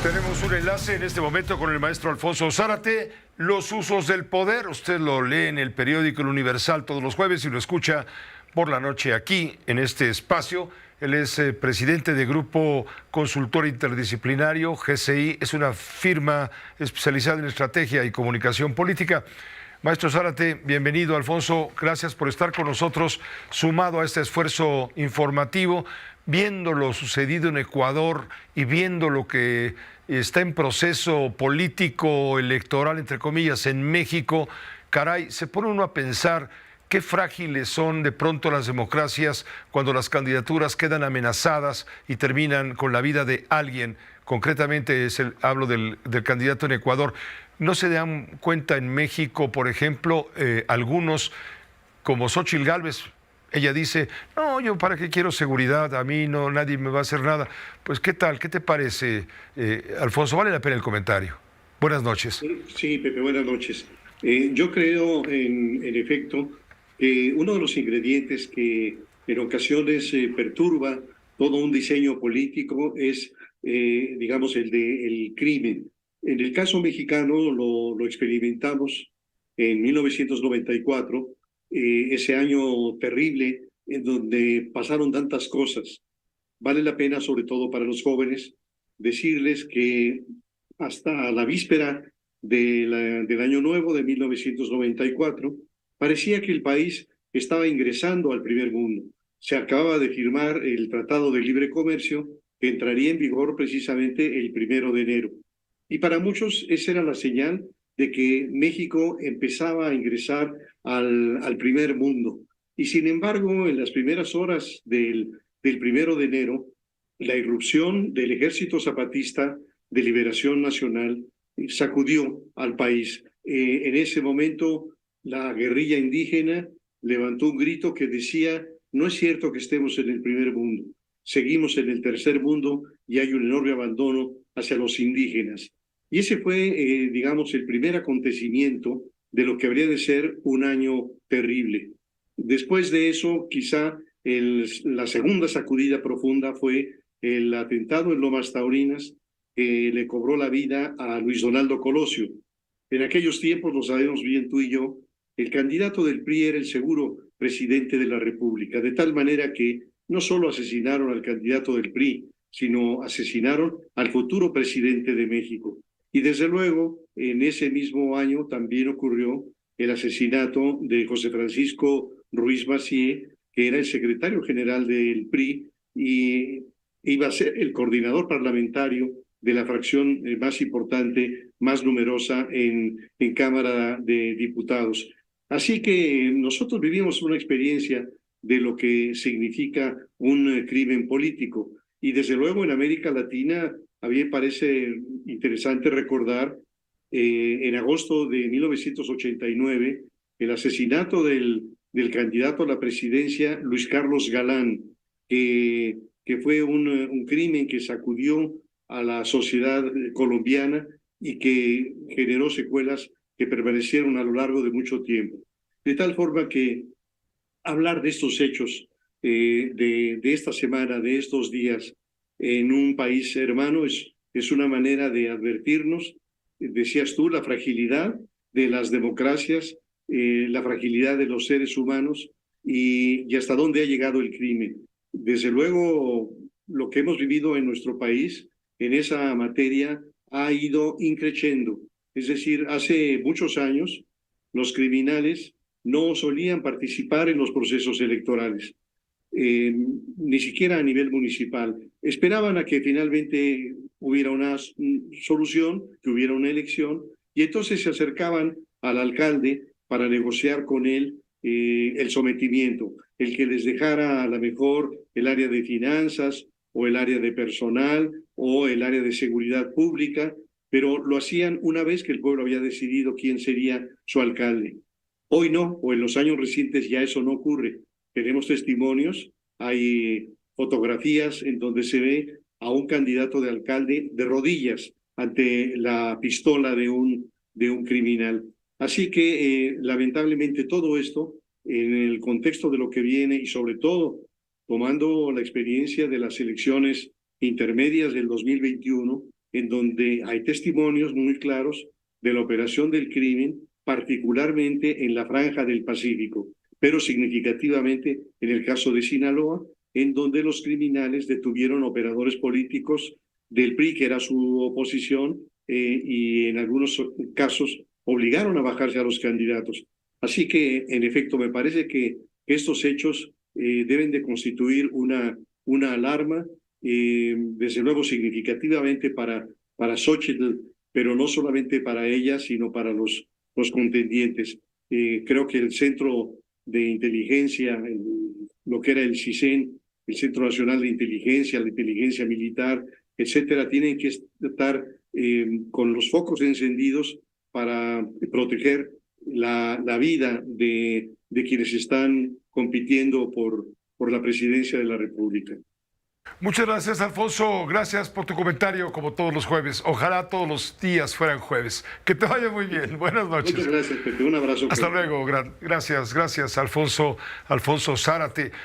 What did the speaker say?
Tenemos un enlace en este momento con el maestro Alfonso Zárate. Los usos del poder, usted lo lee en el periódico El Universal todos los jueves y lo escucha por la noche aquí en este espacio. Él es presidente de Grupo Consultor Interdisciplinario, GCI, es una firma especializada en estrategia y comunicación política. Maestro Zárate, bienvenido. Alfonso, gracias por estar con nosotros, sumado a este esfuerzo informativo, viendo lo sucedido en Ecuador y viendo lo que está en proceso político, electoral, entre comillas, en México. Caray, se pone uno a pensar qué frágiles son de pronto las democracias cuando las candidaturas quedan amenazadas y terminan con la vida de alguien. Concretamente hablo del candidato en Ecuador. ¿No se dan cuenta en México, por ejemplo, algunos como Xóchitl Gálvez? Ella dice, no, yo para qué quiero seguridad, a mí no, nadie me va a hacer nada. Pues, ¿qué tal? ¿Qué te parece, Alfonso? Vale la pena el comentario. Buenas noches. Sí, Pepe, buenas noches. Yo creo, en efecto, que uno de los ingredientes que en ocasiones perturba todo un diseño político es, digamos, el crimen. En el caso mexicano lo experimentamos en 1994, ese año terrible en donde pasaron tantas cosas. Vale la pena, sobre todo para los jóvenes, decirles que hasta la víspera del Año Nuevo de 1994, parecía que el país estaba ingresando al primer mundo. Se acababa de firmar el Tratado de Libre Comercio, que entraría en vigor precisamente el 1 de enero. Y para muchos esa era la señal de que México empezaba a ingresar al primer mundo. Y sin embargo, en las primeras horas del 1 de enero, la irrupción del Ejército Zapatista de Liberación Nacional sacudió al país. En ese momento, la guerrilla indígena levantó un grito que decía, no es cierto que estemos en el primer mundo, seguimos en el tercer mundo y hay un enorme abandono hacia los indígenas. Y ese fue, digamos, el primer acontecimiento de lo que habría de ser un año terrible. Después de eso, quizá la segunda sacudida profunda fue el atentado en Lomas Taurinas, que le cobró la vida a Luis Donaldo Colosio. En aquellos tiempos, lo sabemos bien tú y yo, el candidato del PRI era el seguro presidente de la República, de tal manera que no solo asesinaron al candidato del PRI, sino asesinaron al futuro presidente de México. Y desde luego, en ese mismo año también ocurrió el asesinato de José Francisco Ruiz Massieu, que era el secretario general del PRI y iba a ser el coordinador parlamentario de la fracción más importante, más numerosa en Cámara de Diputados. Así que nosotros vivimos una experiencia de lo que significa un crimen político. Y desde luego en América Latina, a mí me parece interesante recordar en agosto de 1989 el asesinato del candidato a la presidencia, Luis Carlos Galán, que fue un crimen que sacudió a la sociedad colombiana y que generó secuelas que permanecieron a lo largo de mucho tiempo. De tal forma que hablar de estos hechos de esta semana, de estos días, en un país hermano es una manera de advertirnos, decías tú, la fragilidad de las democracias, la fragilidad de los seres humanos y hasta dónde ha llegado el crimen. Desde luego, lo que hemos vivido en nuestro país en esa materia ha ido increciendo. Es decir, hace muchos años los criminales no solían participar en los procesos electorales, ni siquiera a nivel municipal. Esperaban a que finalmente hubiera una solución, que hubiera una elección, y entonces se acercaban al alcalde para negociar con él el sometimiento, el que les dejara a lo mejor el área de finanzas o el área de personal o el área de seguridad pública, pero lo hacían una vez que el pueblo había decidido quién sería su alcalde. Hoy no, o en los años recientes ya eso no ocurre. Tenemos testimonios, hay fotografías en donde se ve a un candidato de alcalde de rodillas ante la pistola de un criminal. Así que lamentablemente todo esto, en el contexto de lo que viene y sobre todo tomando la experiencia de las elecciones intermedias del 2021, en donde hay testimonios muy claros de la operación del crimen, particularmente en la franja del Pacífico, pero significativamente en el caso de Sinaloa, en donde los criminales detuvieron operadores políticos del PRI, que era su oposición, y en algunos casos obligaron a bajarse a los candidatos. Así que, en efecto, me parece que estos hechos deben de constituir una alarma, desde luego significativamente para Xóchitl, pero no solamente para ella, sino para los contendientes. Creo que el Centro de Inteligencia, lo que era el CISEN, el Centro Nacional de Inteligencia, la inteligencia militar, etcétera, tienen que estar con los focos encendidos para proteger la vida de quienes están compitiendo por la presidencia de la República. Muchas gracias, Alfonso. Gracias por tu comentario, como todos los jueves. Ojalá todos los días fueran jueves. Que te vaya muy bien. Buenas noches. Muchas gracias, Pepe. Un abrazo. Hasta luego. Gracias, Alfonso Zárate.